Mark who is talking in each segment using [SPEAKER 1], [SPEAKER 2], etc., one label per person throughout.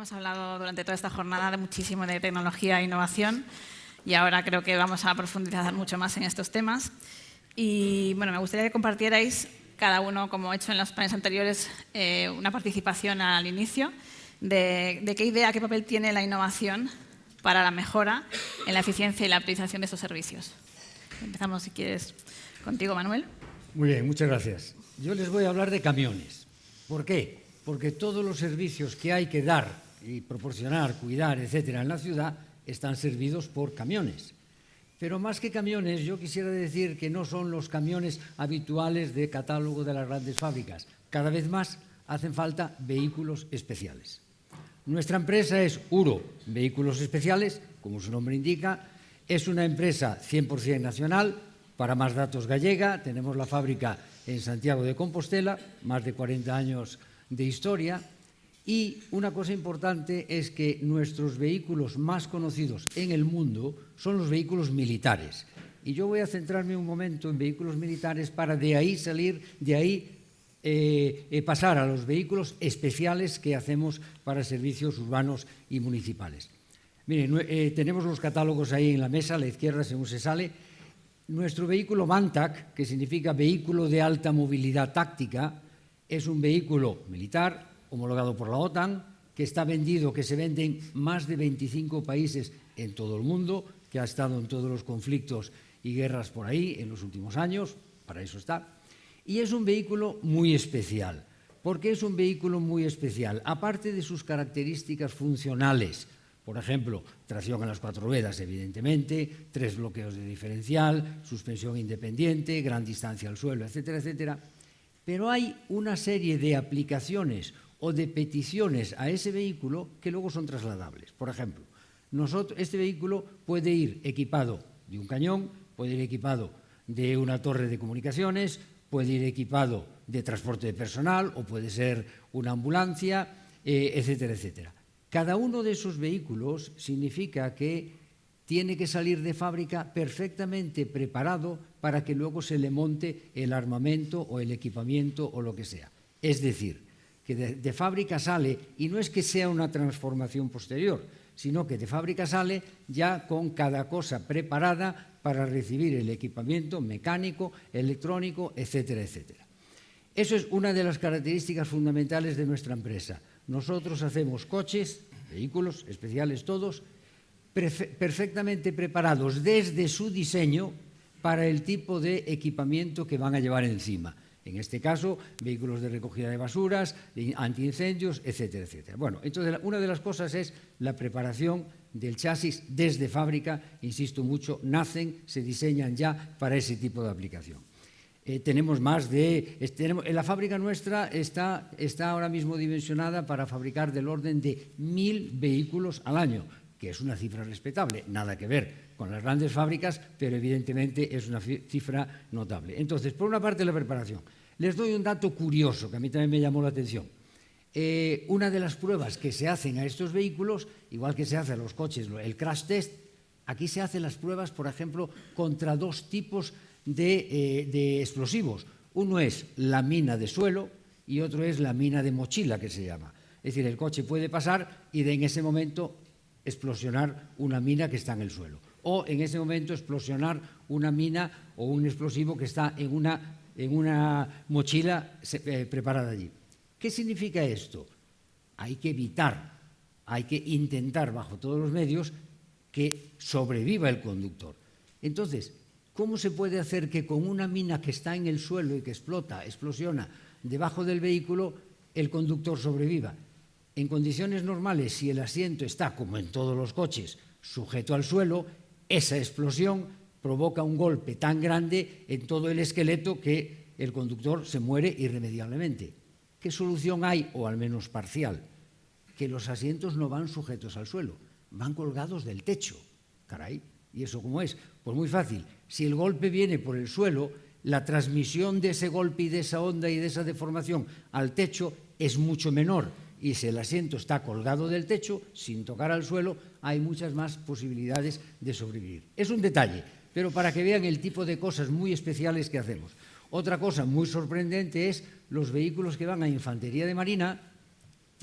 [SPEAKER 1] hemos hablado durante toda esta jornada de muchísimo de tecnología e innovación y ahora creo que vamos a profundizar mucho más en estos temas. Y bueno, me gustaría que compartierais cada uno, como he hecho en los paneles anteriores, una participación al inicio de qué idea, qué papel tiene la innovación para la mejora en la eficiencia y la optimización de estos servicios. Empezamos, si quieres, contigo, Manuel.
[SPEAKER 2] Muy bien, muchas gracias. Yo les voy a hablar de camiones. ¿Por qué? Porque todos los servicios que hay que dar y proporcionar, cuidar, etcétera, en la ciudad están servidos por camiones. Pero más que camiones, yo quisiera decir que no son los camiones habituales de catálogo de las grandes fábricas. Cada vez más hacen falta vehículos especiales. Nuestra empresa es URO, Vehículos Especiales, como su nombre indica. Es una empresa 100% nacional, para más datos gallega. Tenemos la fábrica en Santiago de Compostela, más de 40 años de historia. Y una cosa importante es que nuestros vehículos más conocidos en el mundo son los vehículos militares. Y yo voy a centrarme un momento en vehículos militares para de ahí salir, de ahí pasar a los vehículos especiales que hacemos para servicios urbanos y municipales. Miren, tenemos los catálogos ahí en la mesa, a la izquierda según se sale. Nuestro vehículo Mantac, que significa vehículo de alta movilidad táctica, es un vehículo militar homologado por la OTAN, que está vendido, que se vende en más de 25 países en todo el mundo, que ha estado en todos los conflictos y guerras por ahí en los últimos años, para eso está. Y es un vehículo muy especial. ¿Por qué es un vehículo muy especial? Aparte de sus características funcionales, por ejemplo, tracción a las 4 ruedas, evidentemente, 3 bloqueos de diferencial, suspensión independiente, gran distancia al suelo, etcétera, etcétera. Pero hay una serie de aplicaciones o de peticiones a ese vehículo que luego son trasladables. Por ejemplo, este vehículo puede ir equipado de un cañón, puede ir equipado de una torre de comunicaciones, puede ir equipado de transporte de personal o puede ser una ambulancia, etcétera, etcétera. Cada uno de esos vehículos significa que tiene que salir de fábrica perfectamente preparado para que luego se le monte el armamento o el equipamiento o lo que sea. Es decir, que de fábrica sale, y no es que sea una transformación posterior, sino que de fábrica sale ya con cada cosa preparada para recibir el equipamiento mecánico, electrónico, etcétera, etcétera. Eso es una de las características fundamentales de nuestra empresa. Nosotros hacemos coches, vehículos especiales todos, perfectamente preparados desde su diseño para el tipo de equipamiento que van a llevar encima. En este caso, vehículos de recogida de basuras, antiincendios, etcétera, etcétera. Bueno, entonces una de las cosas es la preparación del chasis desde fábrica. Insisto mucho, nacen, se diseñan ya para ese tipo de aplicación. Tenemos más de... la fábrica nuestra está ahora mismo dimensionada para fabricar del orden de 1000 vehículos al año, que es una cifra respetable, nada que ver con las grandes fábricas, pero evidentemente es una cifra notable. Entonces, por una parte, la preparación. Les doy un dato curioso que a mí también me llamó la atención. Una de las pruebas que se hacen a estos vehículos, igual que se hace a los coches, el crash test, aquí se hacen las pruebas, por ejemplo, contra 2 tipos de explosivos. Uno es la mina de suelo y otro es la mina de mochila, que se llama. Es decir, el coche puede pasar y en ese momento explosionar una mina que está en el suelo. O en ese momento explosionar una mina o un explosivo que está en una mochila preparada allí. ¿Qué significa esto? Hay que evitar, hay que intentar bajo todos los medios que sobreviva el conductor. Entonces, ¿cómo se puede hacer que con una mina que está en el suelo y que explosiona debajo del vehículo, el conductor sobreviva? En condiciones normales, si el asiento está, como en todos los coches, sujeto al suelo, esa explosión provoca un golpe tan grande en todo el esqueleto que el conductor se muere irremediablemente. ¿Qué solución hay, o al menos parcial? Que los asientos no van sujetos al suelo, van colgados del techo. Caray, ¿y eso cómo es? Pues muy fácil. Si el golpe viene por el suelo, la transmisión de ese golpe y de esa onda y de esa deformación al techo es mucho menor. Y si el asiento está colgado del techo, sin tocar al suelo, hay muchas más posibilidades de sobrevivir. Es un detalle, pero para que vean el tipo de cosas muy especiales que hacemos. Otra cosa muy sorprendente es los vehículos que van a infantería de marina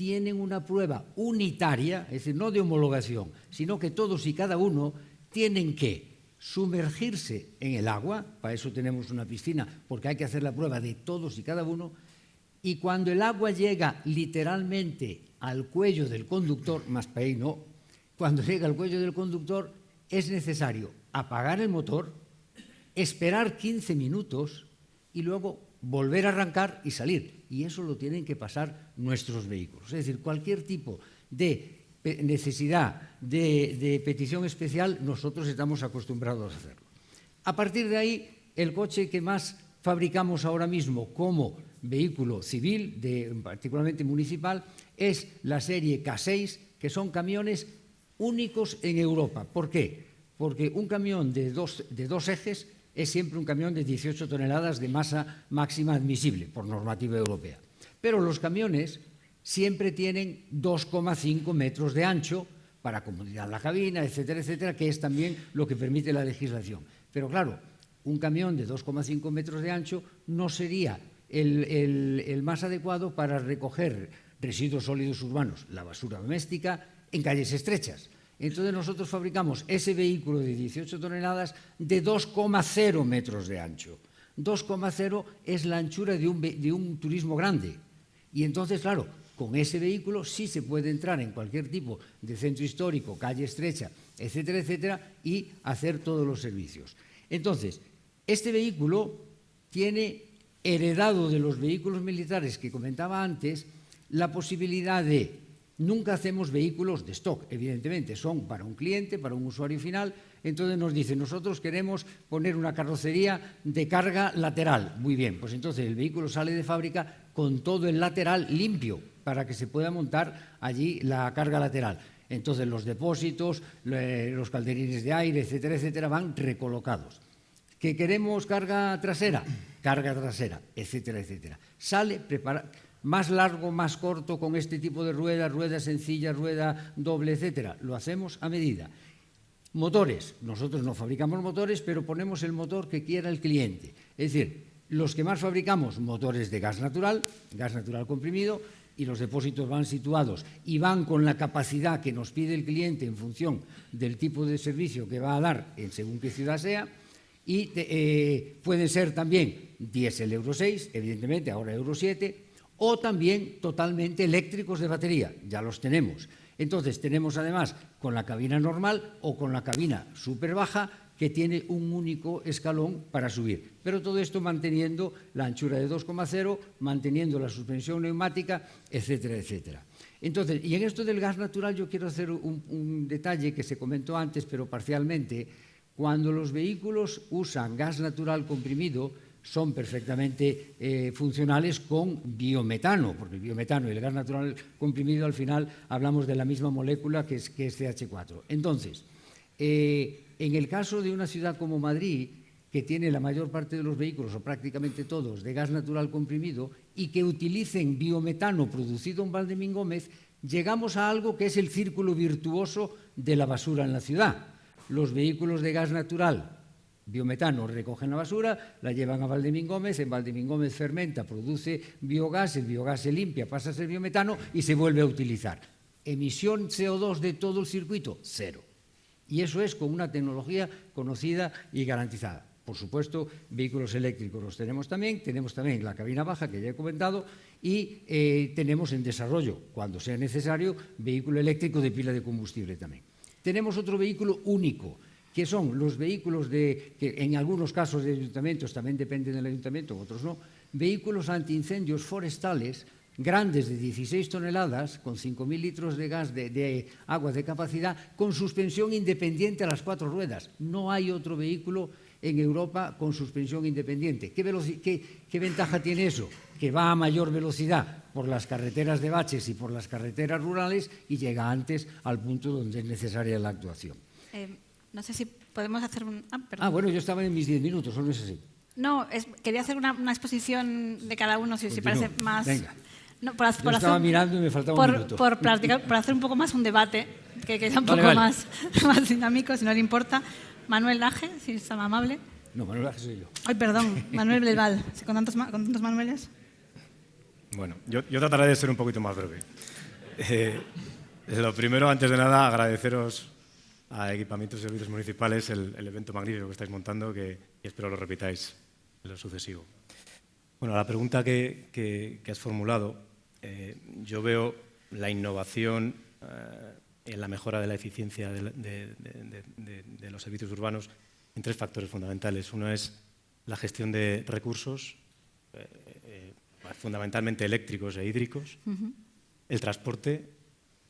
[SPEAKER 2] tienen una prueba unitaria, es decir, no de homologación, sino que todos y cada uno tienen que sumergirse en el agua, para eso tenemos una piscina, porque hay que hacer la prueba de todos y cada uno, y cuando el agua llega literalmente al cuello del conductor, más para ahí no, cuando llega al cuello del conductor es necesario apagar el motor, esperar 15 minutos y luego volver a arrancar y salir. Y eso lo tienen que pasar nuestros vehículos. Es decir, cualquier tipo de necesidad de petición especial, nosotros estamos acostumbrados a hacerlo. A partir de ahí, el coche que más fabricamos ahora mismo como vehículo civil, particularmente municipal, es la serie K6, que son camiones únicos en Europa. ¿Por qué? Porque un camión de dos ejes es siempre un camión de 18 toneladas de masa máxima admisible por normativa europea. Pero los camiones siempre tienen 2,5 metros de ancho para comodidad en la cabina, etcétera, etcétera, que es también lo que permite la legislación. Pero claro, un camión de 2,5 metros de ancho no sería el más adecuado para recoger residuos sólidos urbanos, la basura doméstica, en calles estrechas. Entonces nosotros fabricamos ese vehículo de 18 toneladas de 2,0 metros de ancho. 2,0 es la anchura de un turismo grande. Y entonces, claro, con ese vehículo sí se puede entrar en cualquier tipo de centro histórico, calle estrecha, etcétera, etcétera, y hacer todos los servicios. Entonces, este vehículo tiene heredado de los vehículos militares que comentaba antes la posibilidad de... Nunca hacemos vehículos de stock, evidentemente, son para un cliente, para un usuario final. Entonces nos dicen, nosotros queremos poner una carrocería de carga lateral. Muy bien, pues entonces el vehículo sale de fábrica con todo el lateral limpio para que se pueda montar allí la carga lateral. Entonces los depósitos, los calderines de aire, etcétera, etcétera, van recolocados. ¿Que queremos carga trasera? Carga trasera, etcétera, etcétera. Sale preparado. Más largo, más corto, con este tipo de rueda, rueda sencilla, rueda doble, etcétera. Lo hacemos a medida. Motores. Nosotros no fabricamos motores, pero ponemos el motor que quiera el cliente. Es decir, los que más fabricamos, motores de gas natural comprimido, y los depósitos van situados y van con la capacidad que nos pide el cliente en función del tipo de servicio que va a dar en según qué ciudad sea. Y pueden ser también diésel Euro 6, evidentemente, ahora Euro 7, o también totalmente eléctricos de batería, ya los tenemos. Entonces tenemos además con la cabina normal o con la cabina súper baja que tiene un único escalón para subir. Pero todo esto manteniendo la anchura de 2,0, manteniendo la suspensión neumática, etcétera, etcétera. Entonces, y en esto del gas natural yo quiero hacer un detalle que se comentó antes, pero parcialmente. Cuando los vehículos usan gas natural comprimido, son perfectamente funcionales con biometano, porque el biometano y el gas natural comprimido al final hablamos de la misma molécula que es CH4. Entonces, en el caso de una ciudad como Madrid, que tiene la mayor parte de los vehículos, o prácticamente todos, de gas natural comprimido, y que utilicen biometano producido en Valdemín-Gómez, llegamos a algo que es el círculo virtuoso de la basura en la ciudad. Los vehículos de gas natural biometano recogen la basura, la llevan a Valdemín-Gómez, en Valdemín-Gómez fermenta, produce biogás, el biogás se limpia, pasa a ser biometano y se vuelve a utilizar. Emisión CO2 de todo el circuito, cero. Y eso es con una tecnología conocida y garantizada. Por supuesto, vehículos eléctricos los tenemos también la cabina baja que ya he comentado y tenemos en desarrollo, cuando sea necesario, vehículo eléctrico de pila de combustible también. Tenemos otro vehículo único, que son los vehículos que en algunos casos de ayuntamientos, también depende del ayuntamiento, otros no, vehículos antiincendios forestales grandes de 16 toneladas, con 5.000 litros de gas de agua de capacidad, con suspensión independiente a las 4 ruedas. No hay otro vehículo en Europa con suspensión independiente. ¿Qué ventaja tiene eso? Que va a mayor velocidad por las carreteras de baches y por las carreteras rurales y llega antes al punto donde es necesaria la actuación.
[SPEAKER 1] No sé si podemos hacer un...
[SPEAKER 2] bueno, yo estaba en mis 10 minutos, ¿o no es así?
[SPEAKER 1] No, quería hacer una exposición de cada uno, si parece más...
[SPEAKER 2] Venga.
[SPEAKER 1] No,
[SPEAKER 2] yo estaba mirando y me faltaba un minuto.
[SPEAKER 1] Por hacer un poco más un debate, que sea un poco más dinámico, si no le importa. Manuel Laje, si es tan amable.
[SPEAKER 2] No, Manuel Laje soy yo.
[SPEAKER 1] Ay, perdón, Manuel Belval, con tantos Manueles.
[SPEAKER 3] Bueno, yo trataré de ser un poquito más breve. Lo primero, antes de nada, agradeceros a Equipamientos y Servicios Municipales el evento magnífico que estáis montando, que espero lo repitáis en lo sucesivo. Bueno, la pregunta que has formulado, yo veo la innovación en la mejora de la eficiencia de los servicios urbanos en 3 factores fundamentales. Uno es la gestión de recursos, fundamentalmente eléctricos e hídricos, el transporte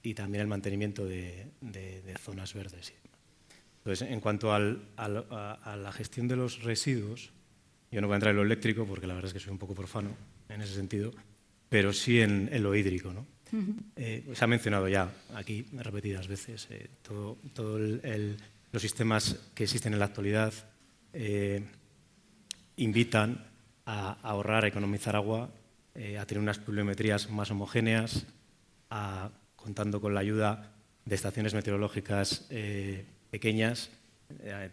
[SPEAKER 3] y también el mantenimiento de zonas verdes. Entonces, en cuanto a la gestión de los residuos, yo no voy a entrar en lo eléctrico porque la verdad es que soy un poco profano en ese sentido, pero sí en lo hídrico, ¿no? Se ha mencionado ya aquí repetidas veces todos los sistemas que existen en la actualidad invitan a ahorrar, a economizar agua, a tener unas pluviometrías más homogéneas, contando con la ayuda de estaciones meteorológicas pequeñas,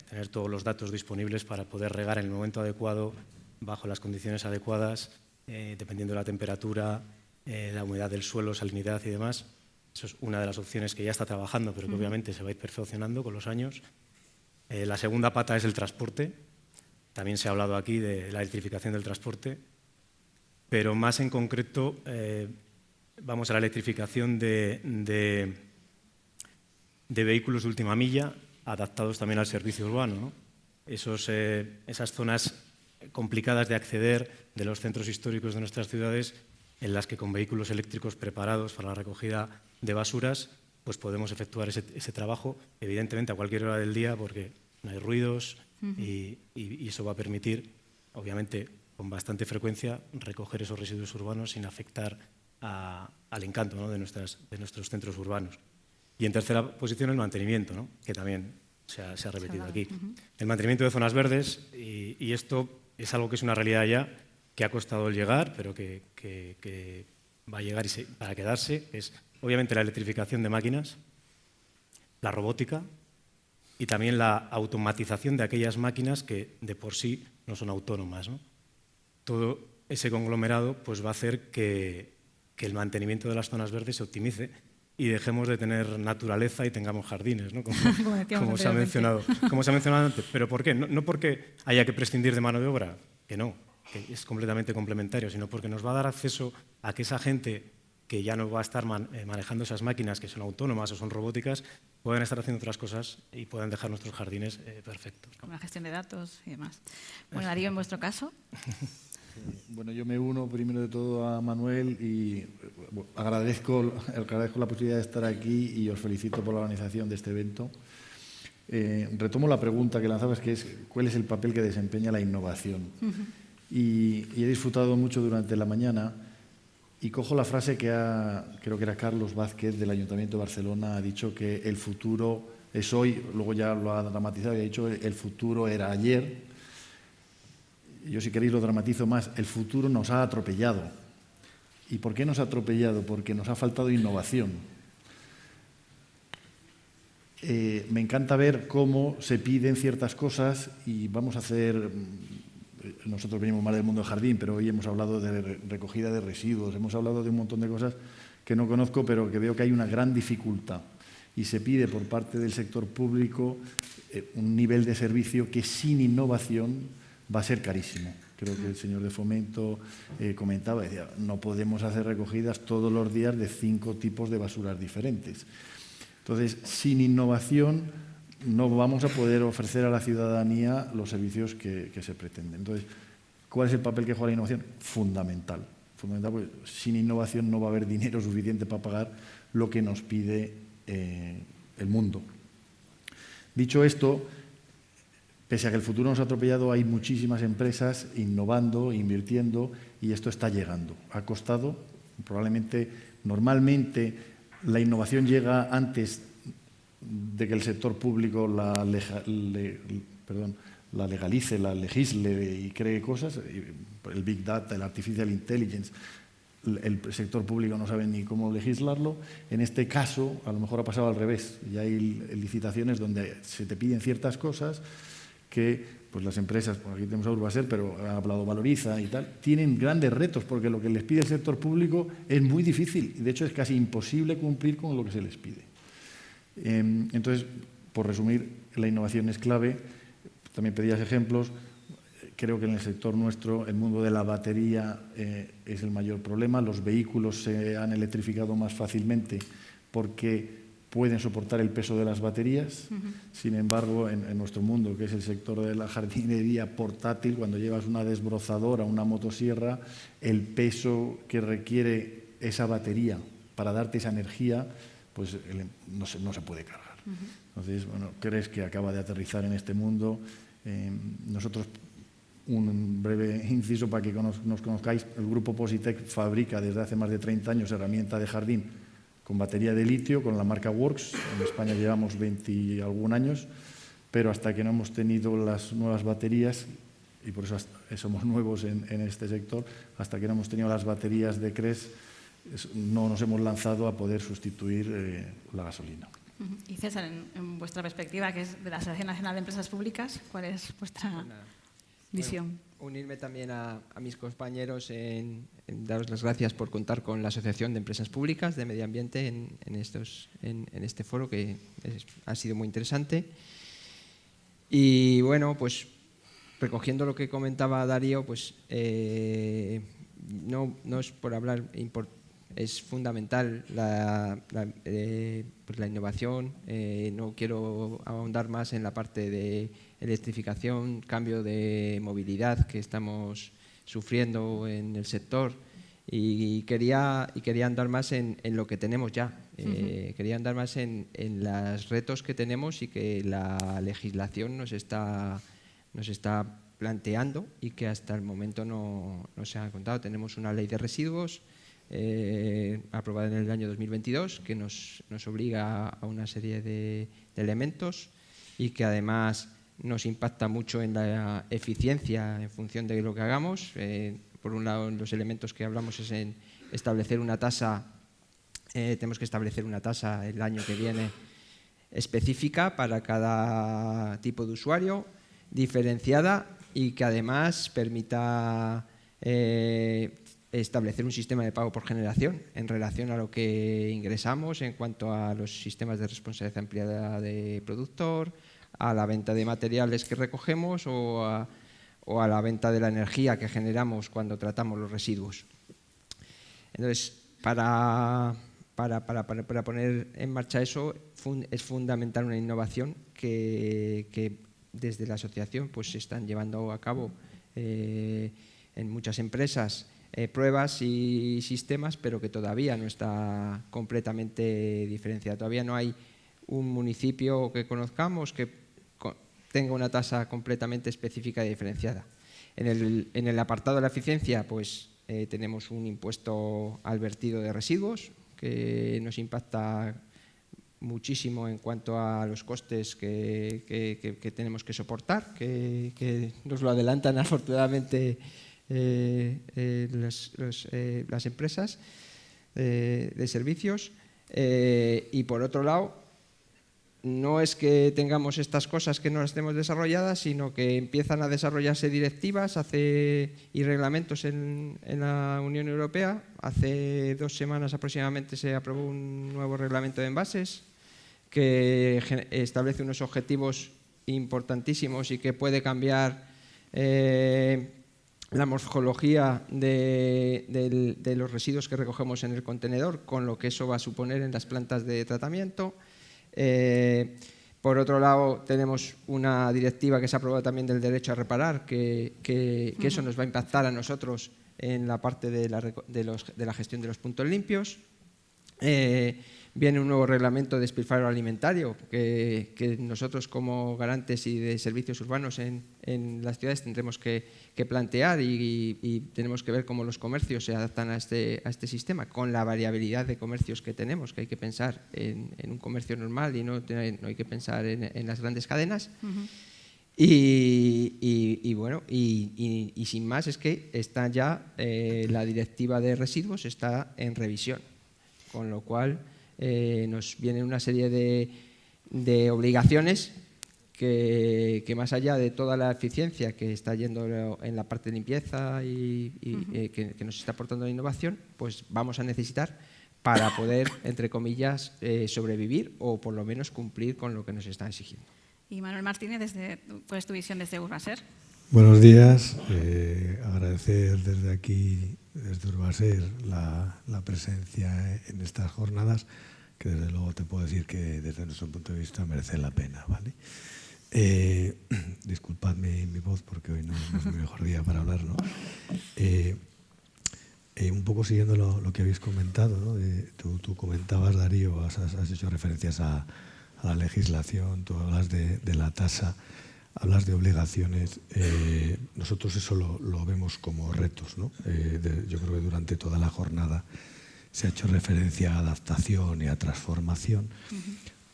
[SPEAKER 3] tener todos los datos disponibles para poder regar en el momento adecuado, bajo las condiciones adecuadas, dependiendo de la temperatura, la humedad del suelo, salinidad y demás. Eso es una de las opciones que ya está trabajando, pero que obviamente se va a ir perfeccionando con los años. La segunda pata es el transporte. También se ha hablado aquí de la electrificación del transporte, pero más en concreto vamos a la electrificación de vehículos de última milla, adaptados también al servicio urbano, ¿no? Esas zonas complicadas de acceder de los centros históricos de nuestras ciudades, en las que con vehículos eléctricos preparados para la recogida de basuras, pues podemos efectuar ese trabajo, evidentemente a cualquier hora del día, porque no hay ruidos y eso va a permitir, obviamente, con bastante frecuencia, recoger esos residuos urbanos sin afectar al encanto, ¿no?, de nuestros centros urbanos. Y en tercera posición el mantenimiento, ¿no?, que también se ha repetido aquí. El mantenimiento de zonas verdes, y esto es algo que es una realidad ya, que ha costado el llegar, pero que va a llegar para quedarse, es obviamente la electrificación de máquinas, la robótica y también la automatización de aquellas máquinas que de por sí no son autónomas, ¿no? Todo ese conglomerado pues, va a hacer que el mantenimiento de las zonas verdes se optimice y dejemos de tener naturaleza y tengamos jardines, ¿no?, como se ha mencionado antes. ¿Pero por qué? No porque haya que prescindir de mano de obra, que no, que es completamente complementario, sino porque nos va a dar acceso a que esa gente que ya no va a estar manejando esas máquinas que son autónomas o son robóticas, puedan estar haciendo otras cosas y puedan dejar nuestros jardines perfectos, ¿no?
[SPEAKER 1] Como la gestión de datos y demás. Bueno, Darío, en vuestro caso.
[SPEAKER 4] Bueno, yo me uno primero de todo a Manuel y agradezco la posibilidad de estar aquí y os felicito por la organización de este evento. Retomo la pregunta que lanzabas, que es ¿cuál es el papel que desempeña la innovación? Y he disfrutado mucho durante la mañana y cojo la frase que creo que era Carlos Vázquez del Ayuntamiento de Barcelona, ha dicho que el futuro es hoy, luego ya lo ha dramatizado y ha dicho el futuro era ayer. Yo, si queréis, lo dramatizo más. El futuro nos ha atropellado. ¿Y por qué nos ha atropellado? Porque nos ha faltado innovación. Me encanta ver cómo se piden ciertas cosas y vamos a hacer... Nosotros venimos más del mundo del jardín, pero hoy hemos hablado de recogida de residuos, hemos hablado de un montón de cosas que no conozco, pero que veo que hay una gran dificultad. Y se pide por parte del sector público un nivel de servicio que sin innovación va a ser carísimo. Creo que el señor de Fomento comentaba, decía, no podemos hacer recogidas todos los días de 5 tipos de basuras diferentes. Entonces, sin innovación no vamos a poder ofrecer a la ciudadanía los servicios que se pretenden. Entonces, ¿cuál es el papel que juega la innovación? Fundamental. Fundamental, porque sin innovación no va a haber dinero suficiente para pagar lo que nos pide el mundo. Dicho esto, pese a que el futuro nos ha atropellado, hay muchísimas empresas innovando, invirtiendo, y esto está llegando. Ha costado, probablemente, normalmente la innovación llega antes de que el sector público la legalice, la legisle y cree cosas. El Big Data, el Artificial Intelligence, el sector público no sabe ni cómo legislarlo. En este caso, a lo mejor ha pasado al revés. Ya hay licitaciones donde se te piden ciertas cosas que pues las empresas, pues aquí tenemos a Urbaser, pero ha hablado Valoriza y tal, tienen grandes retos porque lo que les pide el sector público es muy difícil y de hecho es casi imposible cumplir con lo que se les pide. Entonces, por resumir, la innovación es clave. También pedías ejemplos. Creo que en el sector nuestro el mundo de la batería es el mayor problema. Los vehículos se han electrificado más fácilmente porque pueden soportar el peso de las baterías. Sin embargo, en nuestro mundo, que es el sector de la jardinería portátil, cuando llevas una desbrozadora, una motosierra, el peso que requiere esa batería para darte esa energía, pues no se puede cargar. Entonces, bueno, crees que acaba de aterrizar en este mundo. Nosotros, un breve inciso para que nos conozcáis, el grupo Positec fabrica desde hace más de 30 años herramienta de jardín con batería de litio, con la marca Works. En España llevamos 20 y algún años, pero hasta que no hemos tenido las nuevas baterías, y por eso somos nuevos en este sector, hasta que no hemos tenido las baterías de CRES, no nos hemos lanzado a poder sustituir la gasolina.
[SPEAKER 1] Y César, en vuestra perspectiva, que es de la Asociación Nacional de Empresas Públicas, ¿cuál es vuestra visión?
[SPEAKER 5] Bueno, unirme también a mis compañeros en daros las gracias por contar con la Asociación de Empresas Públicas de Medio Ambiente en este foro, que ha sido muy interesante. Y bueno, pues recogiendo lo que comentaba Darío, pues no es por hablar, es fundamental pues la innovación. No quiero ahondar más en la parte de electrificación, cambio de movilidad que estamos sufriendo en el sector, y quería andar más en lo que tenemos ya. Quería andar más en los retos que tenemos y que la legislación nos está planteando y que hasta el momento no se ha contado. Tenemos una ley de residuos aprobada en el año 2022 que nos obliga a una serie de elementos y que además nos impacta mucho en la eficiencia en función de lo que hagamos. Por un lado, los elementos que hablamos es en establecer una tasa. Tenemos que establecer una tasa el año que viene específica para cada tipo de usuario, diferenciada, y que además permita establecer un sistema de pago por generación en relación a lo que ingresamos en cuanto a los sistemas de responsabilidad ampliada de productor, a la venta de materiales que recogemos o a la venta de la energía que generamos cuando tratamos los residuos. Entonces, para poner en marcha eso es fundamental una innovación que desde la asociación pues se están llevando a cabo en muchas empresas pruebas y sistemas, pero que todavía no está completamente diferenciado. Todavía no hay un municipio que conozcamos que tenga una tasa completamente específica y diferenciada. En el apartado de la eficiencia, pues tenemos un impuesto al vertido de residuos que nos impacta muchísimo en cuanto a los costes que tenemos que soportar, que nos lo adelantan afortunadamente las empresas de servicios. Y por otro lado, no es que tengamos estas cosas que no las tenemos desarrolladas, sino que empiezan a desarrollarse directivas y reglamentos en la Unión Europea. Hace 2 semanas aproximadamente se aprobó un nuevo reglamento de envases que establece unos objetivos importantísimos y que puede cambiar la morfología de los residuos que recogemos en el contenedor, con lo que eso va a suponer en las plantas de tratamiento. Por otro lado, tenemos una directiva que se ha aprobado también del derecho a reparar, que eso nos va a impactar a nosotros en la parte de la gestión de los puntos limpios. Viene un nuevo reglamento de despilfarro alimentario que nosotros como garantes y de servicios urbanos en las ciudades tendremos que plantear y tenemos que ver cómo los comercios se adaptan a este sistema, con la variabilidad de comercios que tenemos, que hay que pensar en un comercio normal y no hay que pensar en las grandes cadenas. Y bueno, y sin más, es que está ya la directiva de residuos está en revisión, con lo cual nos viene una serie de obligaciones que más allá de toda la eficiencia que está yendo en la parte de limpieza y que nos está aportando la innovación, pues vamos a necesitar para poder, entre comillas, sobrevivir o por lo menos cumplir con lo que nos están exigiendo.
[SPEAKER 1] Y Manuel Martínez, ¿cuál es tu visión desde Urbaser?
[SPEAKER 6] Buenos días. Agradecer desde aquí, desde Urbaser, la presencia en estas jornadas, que desde luego te puedo decir que desde nuestro punto de vista merece la pena, ¿vale? Disculpadme mi voz porque hoy no es mi mejor día para hablar, ¿no? Un poco siguiendo lo que habéis comentado, ¿no? Tú comentabas, Darío, has hecho referencias a la legislación, tú hablas de la tasa, hablas de obligaciones. Nosotros eso lo vemos como retos, ¿no? Yo creo que durante toda la jornada se ha hecho referencia a adaptación y a transformación.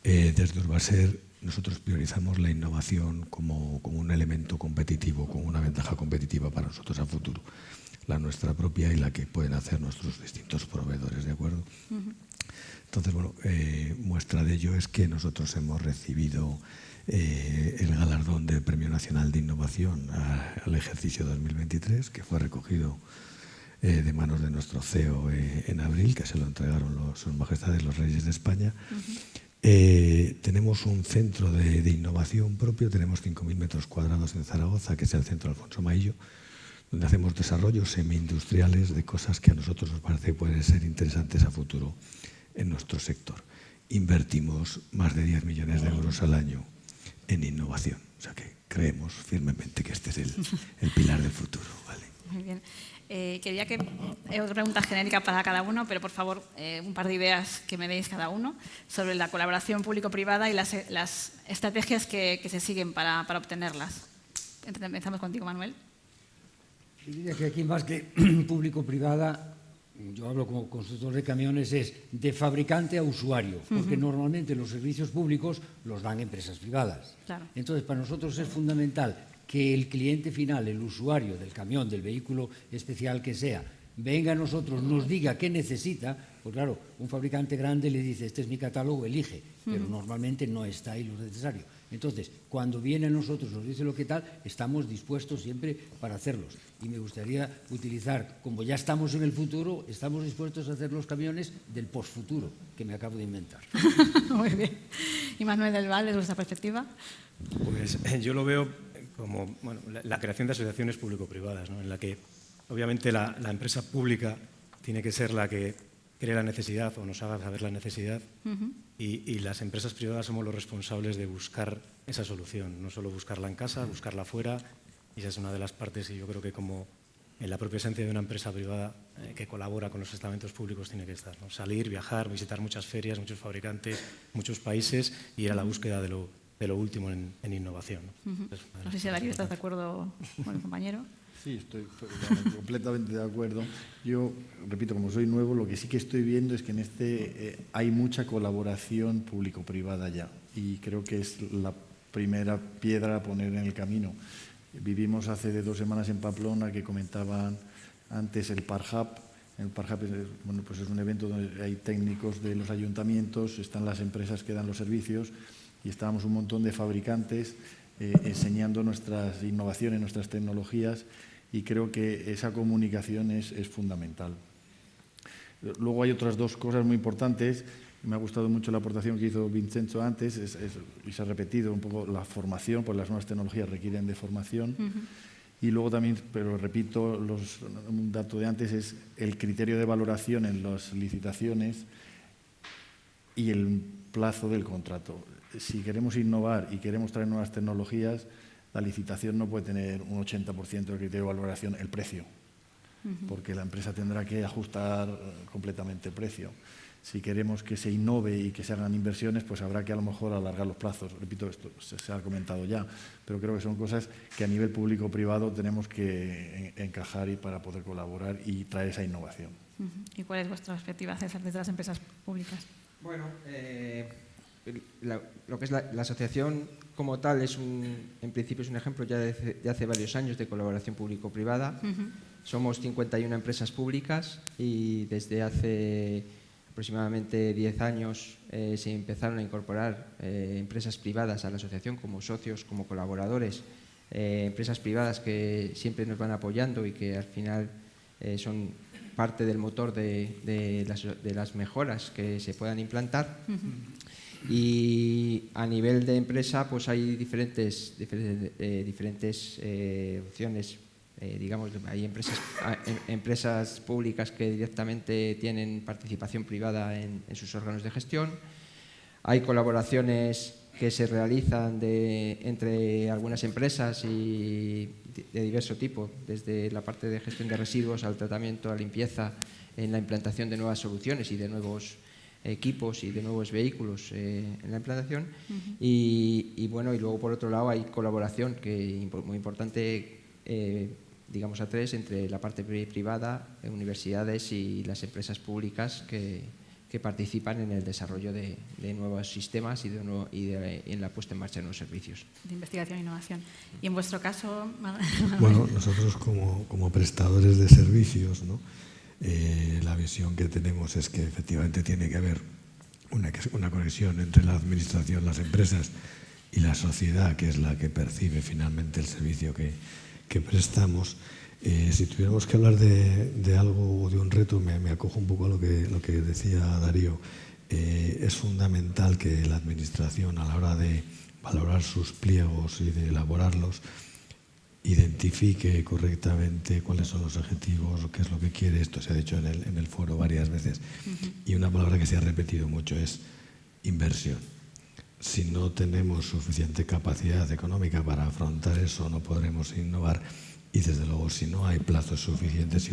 [SPEAKER 6] Desde Urbaser nosotros priorizamos la innovación como un elemento competitivo, como una ventaja competitiva para nosotros a futuro, la nuestra propia y la que pueden hacer nuestros distintos proveedores, ¿de acuerdo? Entonces, bueno, muestra de ello es que nosotros hemos recibido el galardón del Premio Nacional de Innovación al ejercicio 2023, que fue recogido de manos de nuestro CEO en abril, que se lo entregaron sus majestades los Reyes de España. Tenemos un centro de innovación propio, tenemos 5.000 metros cuadrados en Zaragoza, que es el Centro Alfonso Maillo, donde hacemos desarrollos semi-industriales de cosas que a nosotros nos parece que pueden ser interesantes a futuro en nuestro sector. Invertimos más de 10 millones de euros al año en innovación, o sea que creemos firmemente que este es el pilar del futuro, ¿vale?
[SPEAKER 1] Muy bien. Quería que otra pregunta genérica para cada uno, pero por favor un par de ideas que me deis cada uno sobre la colaboración público-privada y las estrategias que se siguen para obtenerlas. Empezamos contigo, Manuel.
[SPEAKER 2] Yo diría que aquí más que público-privada, yo hablo como constructor de camiones, es de fabricante a usuario, porque normalmente los servicios públicos los dan empresas privadas.
[SPEAKER 1] Claro.
[SPEAKER 2] Entonces, para nosotros es fundamental que el cliente final, el usuario del camión, del vehículo especial que sea, venga a nosotros, nos diga qué necesita, pues claro, un fabricante grande le dice, este es mi catálogo, elige, pero normalmente no está ahí lo necesario. Entonces, cuando viene a nosotros, nos dice lo que tal, estamos dispuestos siempre para hacerlos. Y me gustaría utilizar, como ya estamos en el futuro, estamos dispuestos a hacer los camiones del postfuturo, que me acabo de inventar.
[SPEAKER 1] Muy bien. Y Manuel del Val, desde vuestra perspectiva.
[SPEAKER 3] Pues yo lo veo como la creación de asociaciones público-privadas, ¿no? En la que obviamente la empresa pública tiene que ser la que cree la necesidad o nos haga saber la necesidad y las empresas privadas somos los responsables de buscar esa solución, no solo buscarla en casa, buscarla fuera, y esa es una de las partes y yo creo que como en la propia esencia de una empresa privada que colabora con los estamentos públicos tiene que estar, ¿no? Salir, viajar, visitar muchas ferias, muchos fabricantes, muchos países y ir a la búsqueda de lo último en innovación, ¿no?
[SPEAKER 1] No sé si Darío estás de acuerdo con el compañero.
[SPEAKER 4] Sí, estoy completamente de acuerdo. Yo, repito, como soy nuevo, lo que sí que estoy viendo es que en hay mucha colaboración público-privada ya y creo que es la primera piedra a poner en el camino. Vivimos hace 2 semanas en Pamplona, que comentaban antes el ParHub. El ParHub pues es un evento donde hay técnicos de los ayuntamientos, están las empresas que dan los servicios y estábamos un montón de fabricantes enseñando nuestras innovaciones, nuestras tecnologías, y creo que esa comunicación es fundamental. Luego hay otras 2 cosas muy importantes. Me ha gustado mucho la aportación que hizo Vincenzo antes, y se ha repetido un poco la formación, pues las nuevas tecnologías requieren de formación. Y luego también, pero repito, un dato de antes es el criterio de valoración en las licitaciones y el plazo del contrato. Si queremos innovar y queremos traer nuevas tecnologías, la licitación no puede tener un 80% del criterio de valoración, el precio, porque la empresa tendrá que ajustar completamente el precio. Si queremos que se innove y que se hagan inversiones, pues habrá que a lo mejor alargar los plazos. Repito, esto se ha comentado ya, pero creo que son cosas que a nivel público-privado tenemos que encajar y para poder colaborar y traer esa innovación.
[SPEAKER 1] ¿Y cuál es vuestra perspectiva, César, desde las empresas públicas?
[SPEAKER 5] Bueno, lo que es la asociación como tal en principio es un ejemplo ya de hace varios años de colaboración público-privada. Somos 51 empresas públicas y desde hace aproximadamente 10 años se empezaron a incorporar empresas privadas a la asociación como socios, como colaboradores, empresas privadas que siempre nos van apoyando y que al final son parte del motor de las mejoras que se puedan implantar. Y a nivel de empresa pues hay diferentes opciones. Digamos, hay empresas públicas que directamente tienen participación privada en sus órganos de gestión. Hay colaboraciones que se realizan entre algunas empresas y de diverso tipo, desde la parte de gestión de residuos al tratamiento, a la limpieza, en la implantación de nuevas soluciones y de nuevos equipos y de nuevos vehículos en la implantación. Y bueno, y luego por otro lado hay colaboración muy importante, digamos a tres, entre la parte privada, universidades y las empresas públicas que participan en el desarrollo de nuevos sistemas y en la puesta en marcha de nuevos servicios.
[SPEAKER 1] De investigación e innovación. Y en vuestro caso,
[SPEAKER 6] bueno, nosotros como prestadores de servicios, ¿no? La visión que tenemos es que efectivamente tiene que haber una conexión entre la administración, las empresas y la sociedad, que es la que percibe finalmente el servicio que prestamos. Si tuviéramos que hablar de algo o de un reto, me acojo un poco a lo que decía Darío. Es fundamental que la administración, a la hora de valorar sus pliegos y de elaborarlos, identifique correctamente cuáles son los objetivos, qué es lo que quiere. Esto se ha dicho en el foro varias veces. Y una palabra que se ha repetido mucho es inversión. Si no tenemos suficiente capacidad económica para afrontar eso, no podremos innovar. Y desde luego, si no hay plazos suficientes,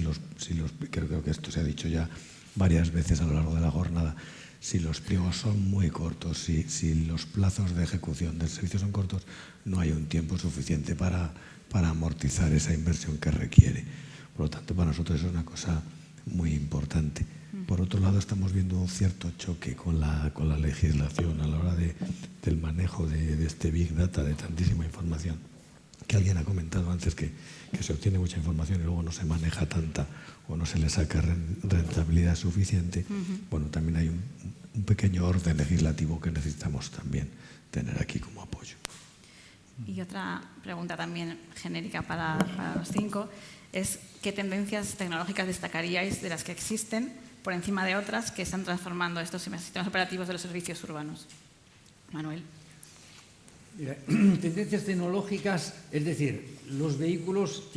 [SPEAKER 6] creo que esto se ha dicho ya varias veces a lo largo de la jornada, si los pliegos son muy cortos, si los plazos de ejecución del servicio son cortos, no hay un tiempo suficiente para amortizar esa inversión que requiere. Por lo tanto, para nosotros es una cosa muy importante. Por otro lado, estamos viendo un cierto choque con la legislación a la hora del manejo de este Big Data, de tantísima información, que alguien ha comentado antes que se obtiene mucha información y luego no se maneja tanta o no se le saca rentabilidad suficiente. Bueno, también hay un pequeño orden legislativo que necesitamos también tener aquí como apoyo.
[SPEAKER 1] Y otra pregunta también genérica para los cinco es ¿qué tendencias tecnológicas destacaríais de las que existen por encima de otras que están transformando estos sistemas operativos de los servicios urbanos? Manuel.
[SPEAKER 2] Mira, tendencias tecnológicas, es decir, los vehículos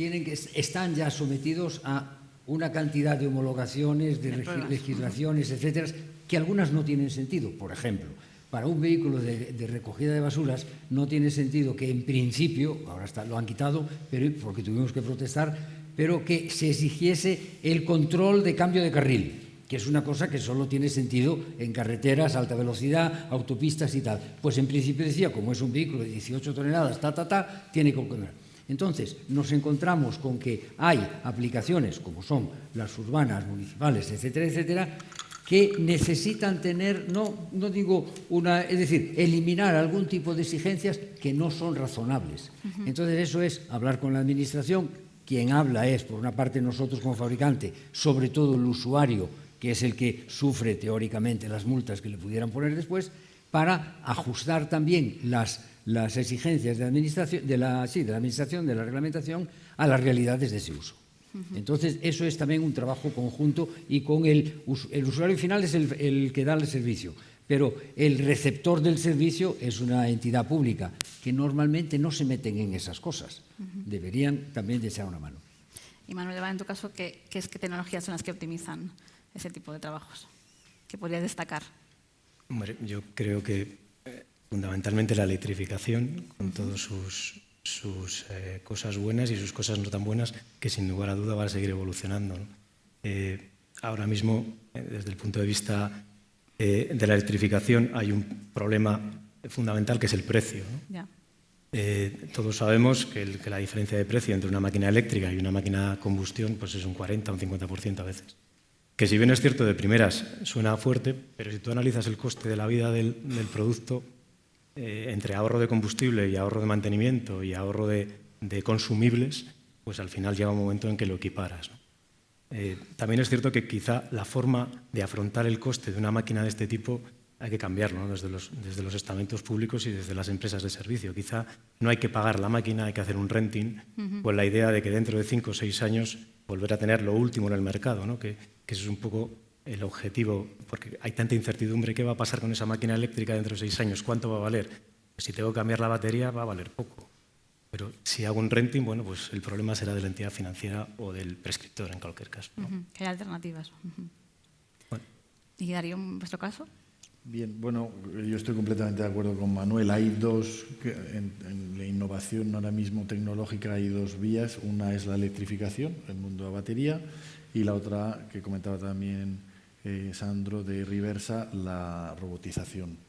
[SPEAKER 2] están ya sometidos a una cantidad de homologaciones, de legislaciones, etcétera, que algunas no tienen sentido. Por ejemplo, para un vehículo de recogida de basuras no tiene sentido que en principio, ahora lo han quitado porque tuvimos que protestar, pero que se exigiese el control de cambio de carril, que es una cosa que solo tiene sentido en carreteras, alta velocidad, autopistas y tal. Pues en principio decía, como es un vehículo de 18 toneladas, tiene que ocurrir. Entonces, nos encontramos con que hay aplicaciones, como son las urbanas, municipales, etcétera, etcétera, que necesitan tener, es decir, eliminar algún tipo de exigencias que no son razonables. Entonces, eso es hablar con la administración. Quien habla es, por una parte, nosotros como fabricante, sobre todo el usuario, que es el que sufre teóricamente las multas que le pudieran poner después, para ajustar también las exigencias de la administración, de la reglamentación, a las realidades de ese uso. Entonces, eso es también un trabajo conjunto y con el usuario final es el que da el servicio, pero el receptor del servicio es una entidad pública que normalmente no se meten en esas cosas. Deberían también de echar una mano.
[SPEAKER 1] Y Manuel, en tu caso, ¿qué tecnologías son las que optimizan ese tipo de trabajos? ¿Qué podrías destacar?
[SPEAKER 3] Hombre, yo creo que fundamentalmente la electrificación, con todas sus cosas buenas y sus cosas no tan buenas, que sin lugar a duda van a seguir evolucionando, ¿no? Ahora mismo, desde el punto de vista de la electrificación, hay un problema fundamental que es el precio, ¿no?
[SPEAKER 1] Ya.
[SPEAKER 3] Todos sabemos que la diferencia de precio entre una máquina eléctrica y una máquina a combustión pues es un 40 o un 50% a veces. Que si bien es cierto, de primeras suena fuerte, pero si tú analizas el coste de la vida del producto, entre ahorro de combustible y ahorro de mantenimiento y ahorro de consumibles, pues al final llega un momento en que lo equiparas, ¿no? También es cierto que quizá la forma de afrontar el coste de una máquina de este tipo hay que cambiarlo, ¿no? desde los estamentos públicos y desde las empresas de servicio. Quizá no hay que pagar la máquina, hay que hacer un renting con la idea de que dentro de 5 o 6 años volver a tener lo último en el mercado, ¿no? que eso es un poco el objetivo, porque hay tanta incertidumbre. ¿Qué va a pasar con esa máquina eléctrica dentro de 6 años? ¿Cuánto va a valer? Si tengo que cambiar la batería va a valer poco. Pero si hago un renting, bueno, pues el problema será de la entidad financiera o del prescriptor en cualquier caso, ¿no?
[SPEAKER 1] Que hay alternativas.
[SPEAKER 3] Bueno.
[SPEAKER 1] ¿Y Darío, en vuestro caso?
[SPEAKER 4] Bien, bueno, yo estoy completamente de acuerdo con Manuel. Hay dos, en la innovación ahora mismo tecnológica hay dos vías. Una es la electrificación, el mundo de la batería, y la otra, que comentaba también Sandro de Riversa, la robotización.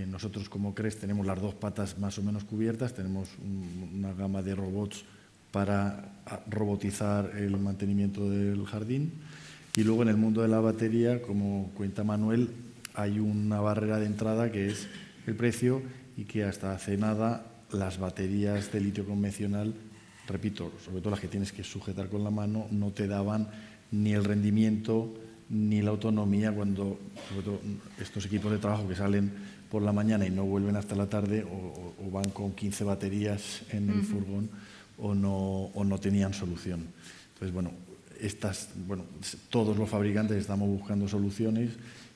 [SPEAKER 4] Nosotros como CRES tenemos las dos patas más o menos cubiertas, tenemos una gama de robots para robotizar el mantenimiento del jardín, y luego en el mundo de la batería, como cuenta Manuel, hay una barrera de entrada que es el precio, y que hasta hace nada las baterías de litio convencional, repito, sobre todo las que tienes que sujetar con la mano, no te daban ni el rendimiento ni la autonomía cuando, sobre todo, estos equipos de trabajo que salen por la mañana y no vuelven hasta la tarde, o van con 15 baterías en el furgón, o no tenían solución. Entonces, todos los fabricantes estamos buscando soluciones.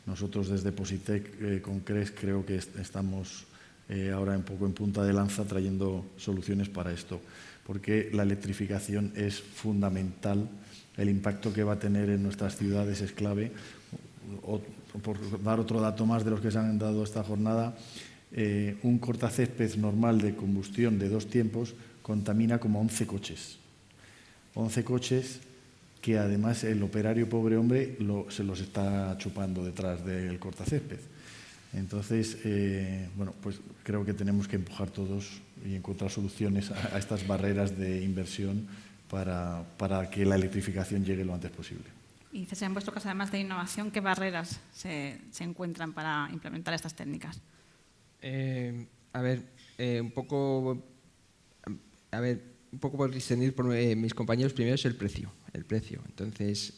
[SPEAKER 4] Nosotros desde Positec con CRES creo que estamos ahora un poco en punta de lanza trayendo soluciones para esto, porque la electrificación es fundamental. El impacto que va a tener en nuestras ciudades es clave. Por dar otro dato más de los que se han dado esta jornada, un cortacésped normal de combustión de 2 tiempos contamina como 11 coches. 11 coches que además el operario, pobre hombre, se los está chupando detrás del cortacésped. Entonces, pues creo que tenemos que empujar todos y encontrar soluciones a estas barreras de inversión para que la electrificación llegue lo antes posible.
[SPEAKER 1] Y César, en vuestro caso, además de innovación, ¿qué barreras se encuentran para implementar estas técnicas?
[SPEAKER 5] Un poco por discernir por mis compañeros, primero es el precio. Entonces,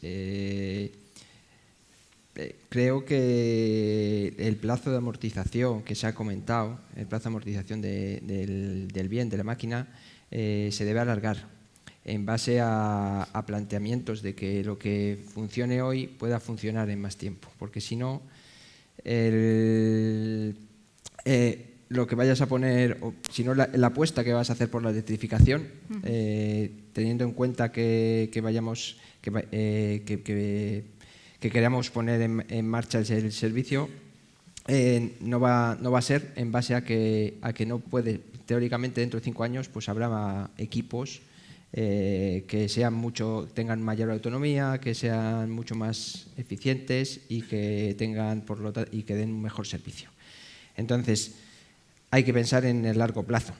[SPEAKER 5] creo que el plazo de amortización que se ha comentado, el plazo de amortización del bien, de la máquina, se debe alargar en base a planteamientos de que lo que funcione hoy pueda funcionar en más tiempo, porque si no, lo que vayas a poner, o si no, la apuesta que vas a hacer por la electrificación, teniendo en cuenta que queramos poner en marcha el servicio, no va a ser en base a que no puede. Teóricamente, dentro de 5 años, pues habrá equipos que tengan mayor autonomía, que sean mucho más eficientes y que den un mejor servicio. Entonces, hay que pensar en el largo plazo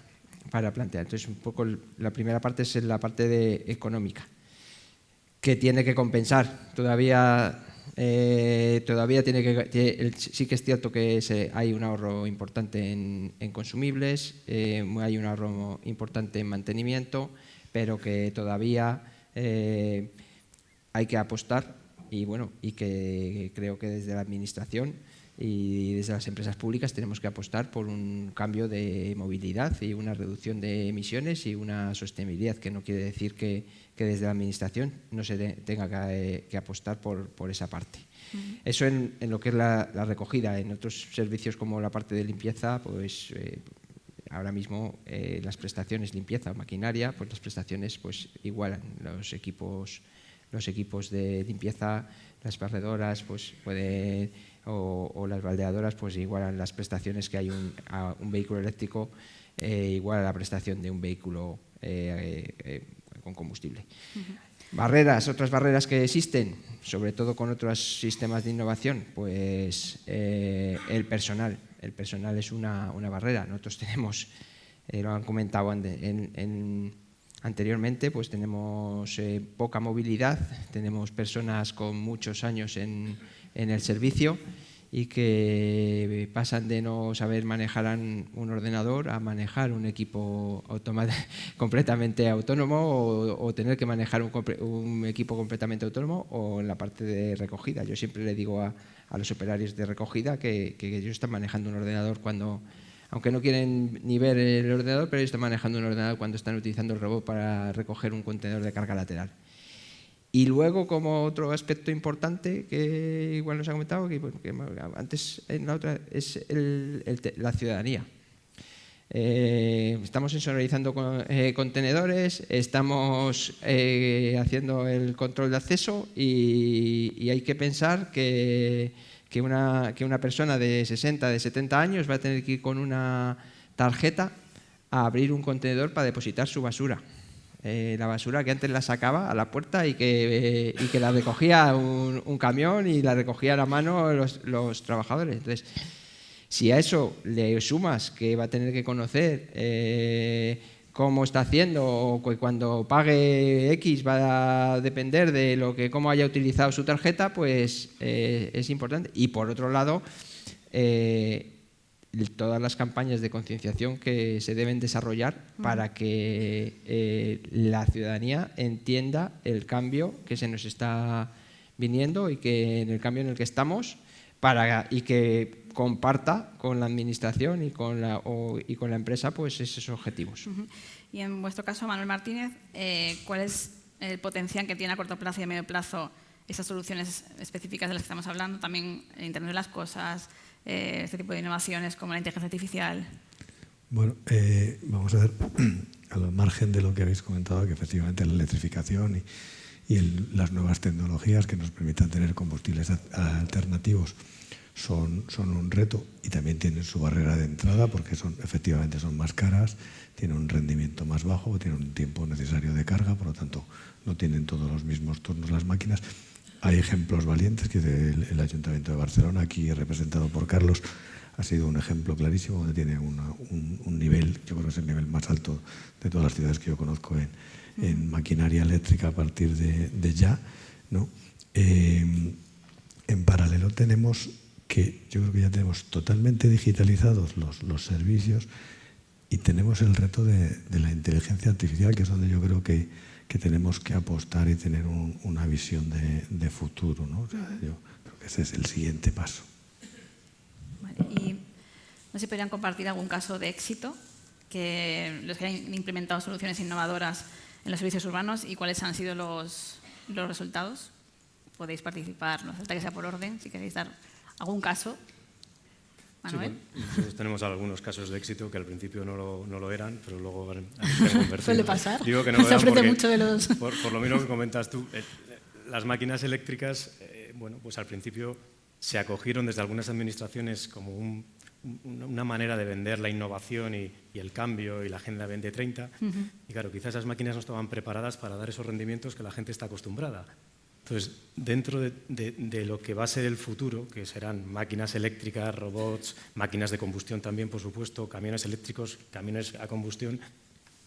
[SPEAKER 5] para plantear. Entonces, un poco la primera parte es la parte económica, que tiene que compensar. Todavía sí que es cierto que hay un ahorro importante en consumibles, hay un ahorro importante en mantenimiento, pero que todavía hay que apostar y que creo que desde la Administración y desde las empresas públicas tenemos que apostar por un cambio de movilidad y una reducción de emisiones y una sostenibilidad, que no quiere decir que desde la Administración no se tenga que apostar por esa parte. Eso en lo que es la recogida. En otros servicios como la parte de limpieza, pues ahora mismo las prestaciones limpieza o maquinaria, pues las prestaciones pues igualan los equipos de limpieza, las barredoras pues o las baldeadoras pues igualan las prestaciones que hay a un vehículo eléctrico, igual a la prestación de un vehículo con combustible. Otras barreras que existen, sobre todo con otros sistemas de innovación, pues el personal. El personal es una barrera. Nosotros tenemos, lo han comentado anteriormente, pues tenemos poca movilidad, tenemos personas con muchos años en el servicio y que pasan de no saber manejar un ordenador a manejar un equipo completamente autónomo o tener que manejar un equipo completamente autónomo o en la parte de recogida. Yo siempre le digo a los operarios de recogida que ellos están manejando un ordenador aunque no quieren ni ver el ordenador, pero ellos están manejando un ordenador cuando están utilizando el robot para recoger un contenedor de carga lateral. Y luego, como otro aspecto importante que igual nos ha comentado, que antes en la otra, es la ciudadanía. Estamos insonorizando contenedores, estamos haciendo el control de acceso y hay que pensar que una persona de 60, de 70 años va a tener que ir con una tarjeta a abrir un contenedor para depositar su basura. La basura que antes la sacaba a la puerta y que la recogía un camión y la recogían a mano los trabajadores. Entonces, si a eso le sumas que va a tener que conocer cómo está haciendo o que cuando pague X va a depender de cómo haya utilizado su tarjeta, pues es importante. Y por otro lado, todas las campañas de concienciación que se deben desarrollar para que la ciudadanía entienda el cambio que se nos está viniendo y que en el cambio en el que estamos y que comparta con la administración y con la empresa pues esos objetivos.
[SPEAKER 1] Y en vuestro caso, Manuel Martínez, ¿cuál es el potencial que tiene a corto plazo y a medio plazo esas soluciones específicas de las que estamos hablando? También el Internet de las Cosas, este tipo de innovaciones como la inteligencia artificial.
[SPEAKER 6] Bueno, vamos a ver, al margen de lo que habéis comentado, que efectivamente la electrificación y las nuevas tecnologías que nos permitan tener combustibles alternativos son un reto y también tienen su barrera de entrada porque efectivamente son más caras, tienen un rendimiento más bajo, tienen un tiempo necesario de carga, por lo tanto no tienen todos los mismos turnos las máquinas. Hay ejemplos valientes que el Ayuntamiento de Barcelona, aquí representado por Carlos, ha sido un ejemplo clarísimo donde tiene un nivel, yo creo que es el nivel más alto de todas las ciudades que yo conozco en maquinaria eléctrica a partir de ya, ¿no? En paralelo tenemos yo creo que ya tenemos totalmente digitalizados los servicios y tenemos el reto de la inteligencia artificial, que es donde yo creo que tenemos que apostar y tener una visión de futuro, ¿no? O sea, yo creo que ese es el siguiente paso.
[SPEAKER 1] Vale, y no sé si podrían compartir algún caso de éxito que los que hayan implementado soluciones innovadoras en los servicios urbanos y cuáles han sido los resultados. Podéis participar, no falta que sea por orden, si queréis dar algún caso. Manuel.
[SPEAKER 3] Sí, bueno, nosotros tenemos algunos casos de éxito que al principio no lo eran, pero luego han convertido.
[SPEAKER 1] Suele pasar.
[SPEAKER 3] Digo que no lo
[SPEAKER 1] se
[SPEAKER 3] eran
[SPEAKER 1] ofrece
[SPEAKER 3] porque,
[SPEAKER 1] mucho de los...
[SPEAKER 3] por lo mismo que comentas tú, las máquinas eléctricas, bueno, pues al principio se acogieron desde algunas administraciones como una manera de vender la innovación y el cambio y la Agenda 2030. Y claro, quizás esas máquinas no estaban preparadas para dar esos rendimientos que la gente está acostumbrada. Entonces, dentro de lo que va a ser el futuro, que serán máquinas eléctricas, robots, máquinas de combustión también, por supuesto, camiones eléctricos, camiones a combustión,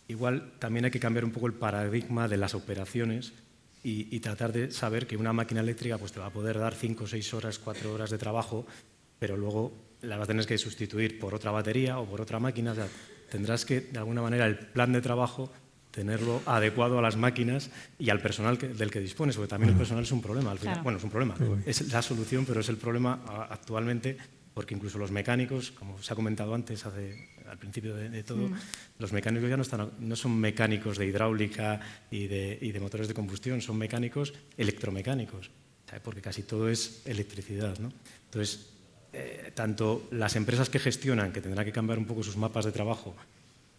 [SPEAKER 3] igual también hay que cambiar un poco el paradigma de las operaciones y tratar de saber que una máquina eléctrica pues, te va a poder dar 5, 6 horas, 4 horas de trabajo, pero luego la vas a tener que sustituir por otra batería o por otra máquina. O sea, tendrás que, de alguna manera, el plan de trabajo tenerlo adecuado a las máquinas y al personal del que dispones, porque también el personal es un problema. Al final, bueno, es un problema, es la solución, pero es el problema actualmente, porque incluso los mecánicos, como se ha comentado antes, al principio de todo, los mecánicos ya no son mecánicos de hidráulica y de motores de combustión, son mecánicos electromecánicos, ¿sabes? Porque casi todo es electricidad, ¿no? Entonces, tanto las empresas que gestionan, que tendrán que cambiar un poco sus mapas de trabajo,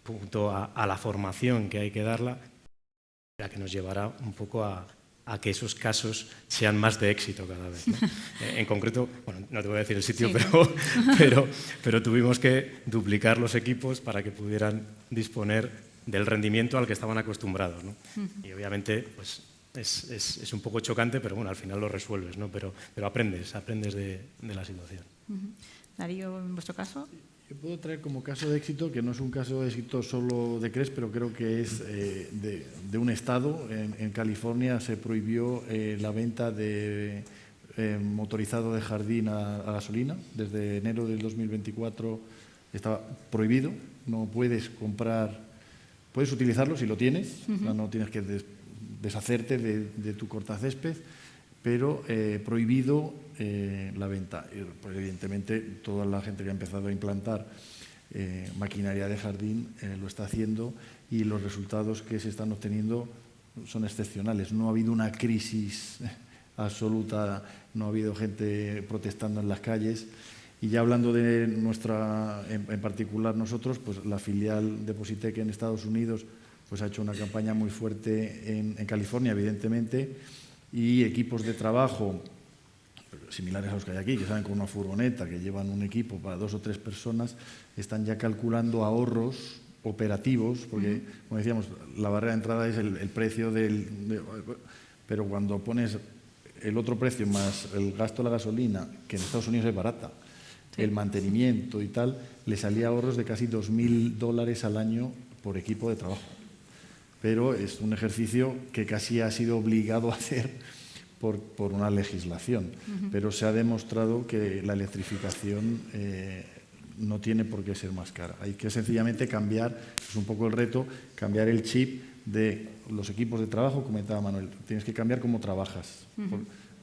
[SPEAKER 3] junto a la formación que hay que darla, la que nos llevará un poco a que esos casos sean más de éxito cada vez, ¿no? En concreto, bueno, no te voy a decir el sitio, sí, pero tuvimos que duplicar los equipos para que pudieran disponer del rendimiento al que estaban acostumbrados, ¿no? Y obviamente pues, es un poco chocante, pero bueno, al final lo resuelves, ¿no? Pero aprendes de la situación.
[SPEAKER 1] Darío, en vuestro caso.
[SPEAKER 4] Yo puedo traer como caso de éxito, que no es un caso de éxito solo de CRES, pero creo que es de un estado. En California se prohibió la venta de motorizado de jardín a gasolina. Desde enero del 2024 está prohibido. No puedes comprar, puedes utilizarlo si lo tienes, no tienes que deshacerte de tu cortacésped, pero prohibido la venta. Pues evidentemente, toda la gente que ha empezado a implantar maquinaria de jardín lo está haciendo y los resultados que se están obteniendo son excepcionales. No ha habido una crisis absoluta, no ha habido gente protestando en las calles. Y ya hablando de nuestra, en particular nosotros, pues la filial de Positec en Estados Unidos pues ha hecho una campaña muy fuerte en California, evidentemente, y equipos de trabajo similares a los que hay aquí, que salen con una furgoneta, que llevan un equipo para 2 o 3 personas, están ya calculando ahorros operativos, porque, como decíamos, la barrera de entrada es el precio pero cuando pones el otro precio más el gasto de la gasolina, que en Estados Unidos es barata, el mantenimiento y tal, le salía ahorros de casi $2.000 al año por equipo de trabajo. Pero es un ejercicio que casi ha sido obligado a hacer por una legislación. Pero se ha demostrado que la electrificación no tiene por qué ser más cara. Hay que sencillamente cambiar, es un poco el reto, cambiar el chip de los equipos de trabajo, comentaba Manuel. Tienes que cambiar cómo trabajas.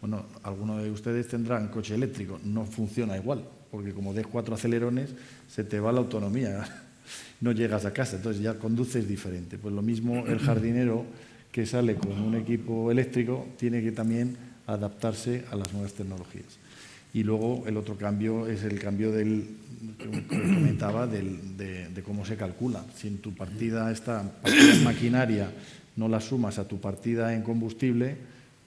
[SPEAKER 4] Bueno, algunos de ustedes tendrán coche eléctrico, no funciona igual, porque como des 4 acelerones se te va la autonomía, no llegas a casa, entonces ya conduces diferente. Pues lo mismo el jardinero que sale con un equipo eléctrico tiene que también adaptarse a las nuevas tecnologías. Y luego el otro cambio es el cambio que comentaba de cómo se calcula. Si en tu partida en maquinaria no la sumas a tu partida en combustible,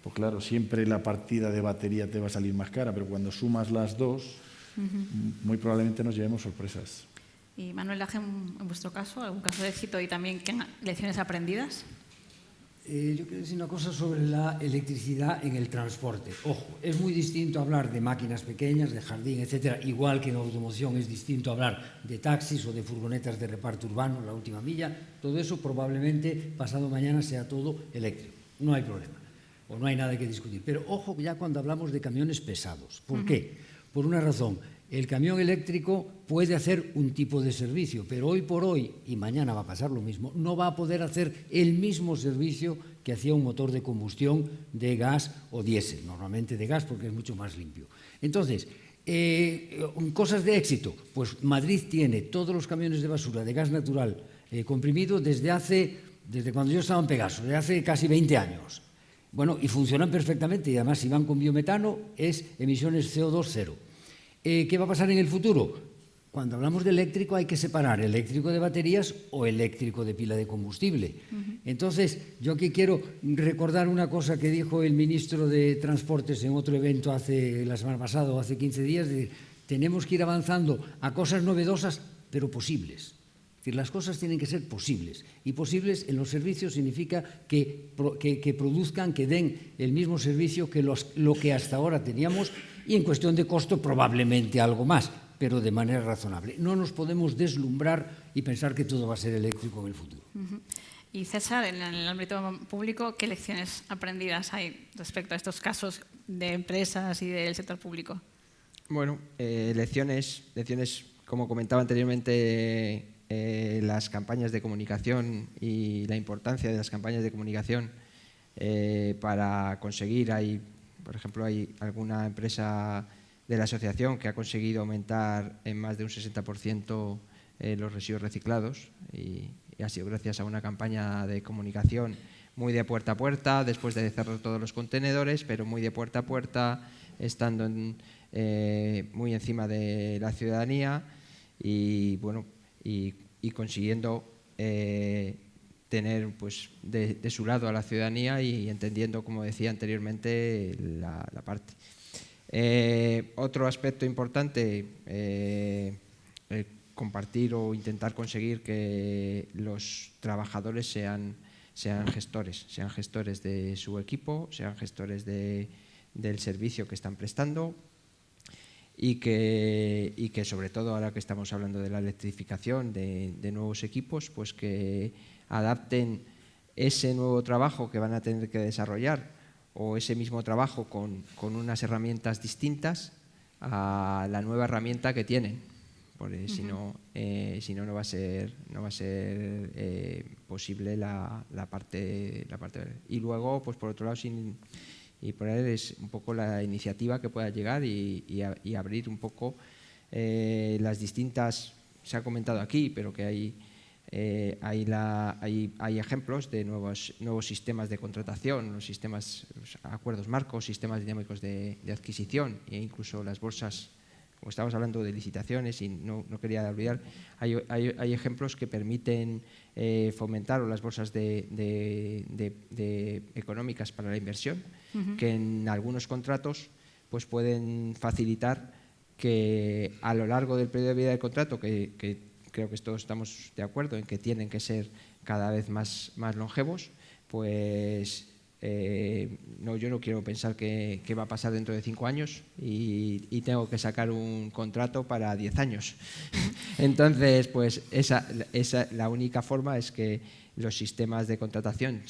[SPEAKER 4] pues claro, siempre la partida de batería te va a salir más cara, pero cuando sumas las dos, muy probablemente nos llevemos sorpresas.
[SPEAKER 1] Y Manuel, en vuestro caso, algún caso de éxito y también lecciones aprendidas.
[SPEAKER 2] Yo quiero decir una cosa sobre la electricidad en el transporte. Ojo, es muy distinto hablar de máquinas pequeñas, de jardín, etcétera, igual que en automoción es distinto hablar de taxis o de furgonetas de reparto urbano, la última milla. Todo eso probablemente pasado mañana sea todo eléctrico. No hay problema, o no hay nada que discutir. Pero ojo ya cuando hablamos de camiones pesados. ¿Por qué? Por una razón. El camión eléctrico puede hacer un tipo de servicio, pero hoy por hoy, y mañana va a pasar lo mismo, no va a poder hacer el mismo servicio que hacía un motor de combustión de gas o diésel, normalmente de gas porque es mucho más limpio. Entonces, cosas de éxito, pues Madrid tiene todos los camiones de basura de gas natural comprimido desde cuando yo estaba en Pegaso, desde hace casi 20 años. Bueno, y funcionan perfectamente, y además si van con biometano es emisiones CO2 cero. ¿Qué va a pasar en el futuro? Cuando hablamos de eléctrico hay que separar eléctrico de baterías o eléctrico de pila de combustible. Entonces, yo aquí quiero recordar una cosa que dijo el ministro de Transportes en otro evento la semana pasada o hace 15 días, de tenemos que ir avanzando a cosas novedosas, pero posibles. Es decir, las cosas tienen que ser posibles. Y posibles en los servicios significa que produzcan, que den el mismo servicio que lo que hasta ahora teníamos, y en cuestión de costo probablemente algo más, pero de manera razonable. No nos podemos deslumbrar y pensar que todo va a ser eléctrico en el futuro.
[SPEAKER 1] Y César, en el ámbito público, ¿qué lecciones aprendidas hay respecto a estos casos de empresas y del sector público?
[SPEAKER 5] Bueno, lecciones, como comentaba anteriormente, las campañas de comunicación y la importancia de las campañas de comunicación para conseguir, por ejemplo, hay alguna empresa de la asociación que ha conseguido aumentar en más de un 60% los residuos reciclados y ha sido gracias a una campaña de comunicación muy de puerta a puerta, después de cerrar todos los contenedores, pero muy de puerta a puerta, estando muy encima de la ciudadanía y consiguiendo tener pues de su lado a la ciudadanía y entendiendo, como decía anteriormente, la parte. Otro aspecto importante, compartir o intentar conseguir que los trabajadores sean gestores de su equipo, sean gestores del servicio que están prestando y que sobre todo ahora que estamos hablando de la electrificación de nuevos equipos, pues que adapten ese nuevo trabajo que van a tener que desarrollar o ese mismo trabajo con unas herramientas distintas a la nueva herramienta que tienen, porque si no no va a ser posible la parte. Y luego, pues por otro lado, y por ahí es un poco la iniciativa que pueda llegar y abrir un poco las distintas, se ha comentado aquí, pero que hay ejemplos de nuevos sistemas de contratación, los sistemas, acuerdos marcos, sistemas dinámicos de adquisición e incluso las bolsas, como estábamos hablando de licitaciones y no quería olvidar, hay ejemplos que permiten fomentar las bolsas económicas para la inversión, que en algunos contratos pues pueden facilitar que a lo largo del periodo de vida del contrato, que creo que todos estamos de acuerdo en que tienen que ser cada vez más longevos, pues yo no quiero pensar qué va a pasar dentro de 5 años y tengo que sacar un contrato para 10 años. Entonces, pues la única forma es que los sistemas de contratación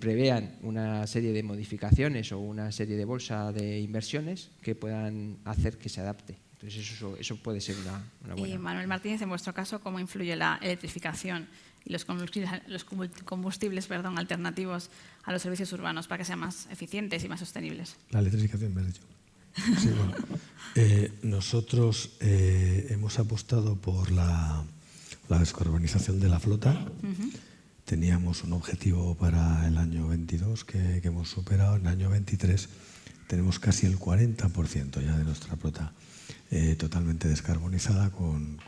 [SPEAKER 5] prevean una serie de modificaciones o una serie de bolsa de inversiones que puedan hacer que se adapte. Entonces eso puede ser una buena.
[SPEAKER 1] Y Manuel Martínez, en vuestro caso, ¿cómo influye la electrificación y los combustibles alternativos a los servicios urbanos para que sean más eficientes y más sostenibles?
[SPEAKER 6] La electrificación, me has dicho. Sí, bueno. Nosotros hemos apostado por la descarbonización de la flota. Teníamos un objetivo para el año 22 que hemos superado. En el año 23 tenemos casi el 40% ya de nuestra flota totalmente descarbonizada con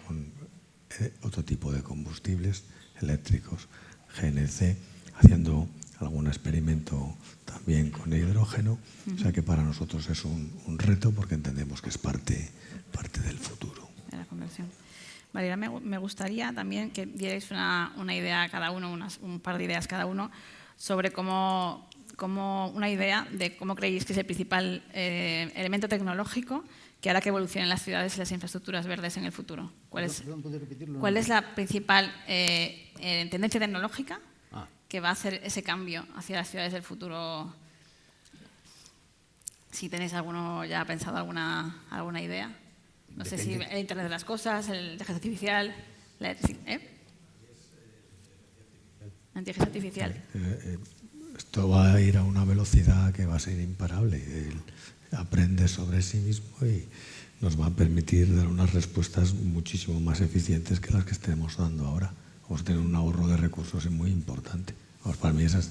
[SPEAKER 6] otro tipo de combustibles eléctricos, GNC, haciendo algún experimento también con hidrógeno. O sea que para nosotros es un reto porque entendemos que es parte del futuro.
[SPEAKER 1] De la conversión. Vale, me gustaría también que dierais una idea cada uno, un par de ideas cada uno, sobre cómo una idea de cómo creéis que es el principal elemento tecnológico que hará que evolucionen las ciudades y las infraestructuras verdes en el futuro. ¿Cuál es la principal tendencia tecnológica que va a hacer ese cambio hacia las ciudades del futuro? Si tenéis alguno ya pensado alguna idea. No sé si el Internet de las Cosas, la inteligencia artificial, la inteligencia artificial.
[SPEAKER 6] Esto va a ir a una velocidad que va a ser imparable. Aprende sobre sí mismo y nos va a permitir dar unas respuestas muchísimo más eficientes que las que estemos dando ahora. Vamos a tener un ahorro de recursos muy importante. Para mí eso es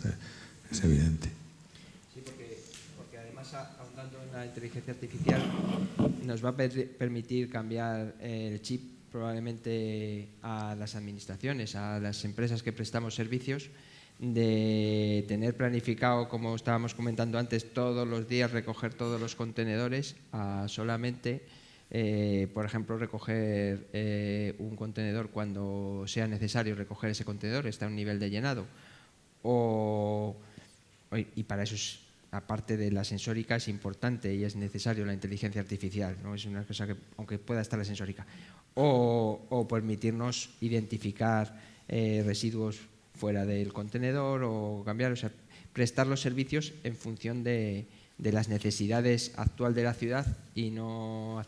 [SPEAKER 6] evidente.
[SPEAKER 5] Sí, porque además, ahondando en la inteligencia artificial, nos va a permitir cambiar el chip probablemente a las administraciones, a las empresas que prestamos servicios, de tener planificado, como estábamos comentando antes, todos los días recoger todos los contenedores a solamente, por ejemplo, recoger un contenedor cuando sea necesario recoger ese contenedor, está a un nivel de llenado. Y para eso, aparte de la sensórica, es importante y es necesario la inteligencia artificial, ¿no? Es una cosa que, aunque pueda estar la sensórica, o permitirnos identificar residuos fuera del contenedor o cambiar, o sea, prestar los servicios en función de las necesidades actuales de la ciudad y no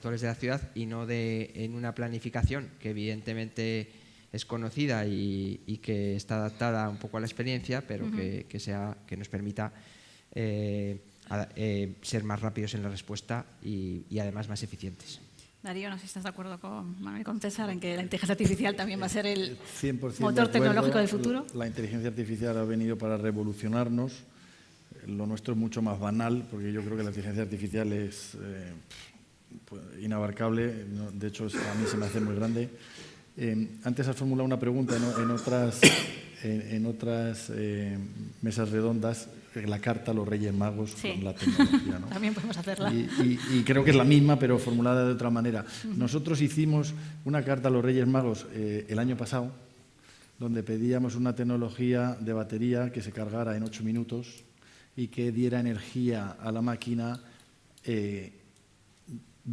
[SPEAKER 5] en una planificación que evidentemente es conocida y que está adaptada un poco a la experiencia, pero que nos permita ser más rápidos en la respuesta y además más eficientes.
[SPEAKER 1] Darío, no sé si estás de acuerdo con Manuel y con César en que la inteligencia artificial también va a ser el
[SPEAKER 4] 100%
[SPEAKER 1] motor tecnológico del futuro.
[SPEAKER 4] La inteligencia artificial ha venido para revolucionarnos. Lo nuestro es mucho más banal, porque yo creo que la inteligencia artificial es inabarcable. De hecho, a mí se me hace muy grande. Antes has formulado una pregunta en otras mesas redondas, la carta a los Reyes Magos con la tecnología, ¿no?
[SPEAKER 1] También podemos hacerla.
[SPEAKER 4] Y creo que es la misma, pero formulada de otra manera. Nosotros hicimos una carta a los Reyes Magos el año pasado, donde pedíamos una tecnología de batería que se cargara en 8 minutos y que diera energía a la máquina de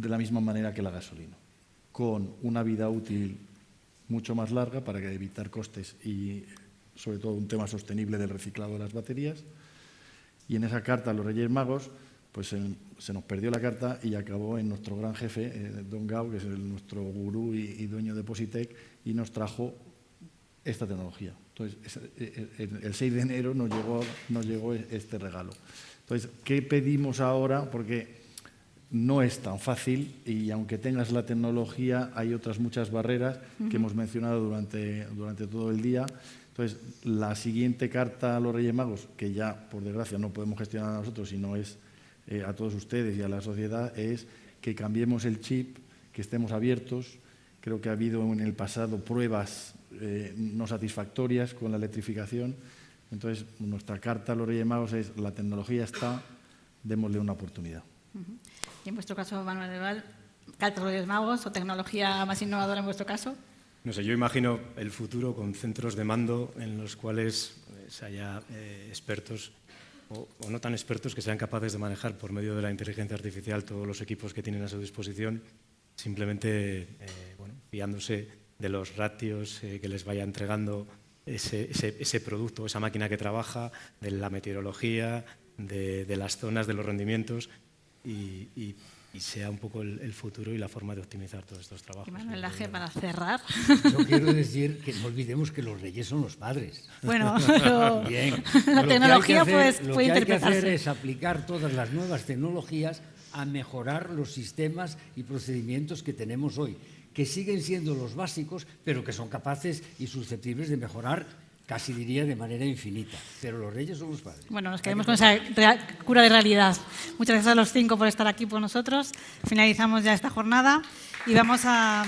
[SPEAKER 4] la misma manera que la gasolina, con una vida útil mucho más larga para evitar costes y sobre todo un tema sostenible del reciclado de las baterías, Y en esa carta a los Reyes Magos, pues se nos perdió la carta y acabó en nuestro gran jefe, Don Gao, que es nuestro gurú y dueño de Positec, y nos trajo esta tecnología. Entonces, el 6 de enero nos llegó este regalo. Entonces, ¿qué pedimos ahora? Porque no es tan fácil y aunque tengas la tecnología, hay otras muchas barreras que hemos mencionado durante todo el día. Entonces, la siguiente carta a los Reyes Magos, que ya, por desgracia, no podemos gestionar a nosotros, sino es a todos ustedes y a la sociedad, es que cambiemos el chip, que estemos abiertos. Creo que ha habido en el pasado pruebas no satisfactorias con la electrificación. Entonces, nuestra carta a los Reyes Magos es: la tecnología está, démosle una oportunidad.
[SPEAKER 1] Y en vuestro caso, Manuel Delval, carta a los Reyes Magos o tecnología más innovadora en vuestro caso.
[SPEAKER 3] No sé, yo imagino el futuro con centros de mando en los cuales haya expertos o no tan expertos que sean capaces de manejar por medio de la inteligencia artificial todos los equipos que tienen a su disposición, simplemente fiándose de los ratios que les vaya entregando ese producto, esa máquina que trabaja, de la meteorología, de las zonas, de los rendimientos y sea un poco el futuro y la forma de optimizar todos estos trabajos.
[SPEAKER 1] Y Manuel Laje, para cerrar.
[SPEAKER 2] Yo quiero decir que no olvidemos que los reyes son los padres.
[SPEAKER 1] Bueno, pero
[SPEAKER 2] bien.
[SPEAKER 1] La tecnología puede interpretarse.
[SPEAKER 2] Lo que hay que hacer es aplicar todas las nuevas tecnologías a mejorar los sistemas y procedimientos que tenemos hoy, que siguen siendo los básicos, pero que son capaces y susceptibles de mejorar, casi diría, de manera infinita. Pero los reyes son los padres.
[SPEAKER 1] Bueno, nos quedamos con esa cura de realidad. Muchas gracias a los 5 por estar aquí con nosotros. Finalizamos ya esta jornada y vamos a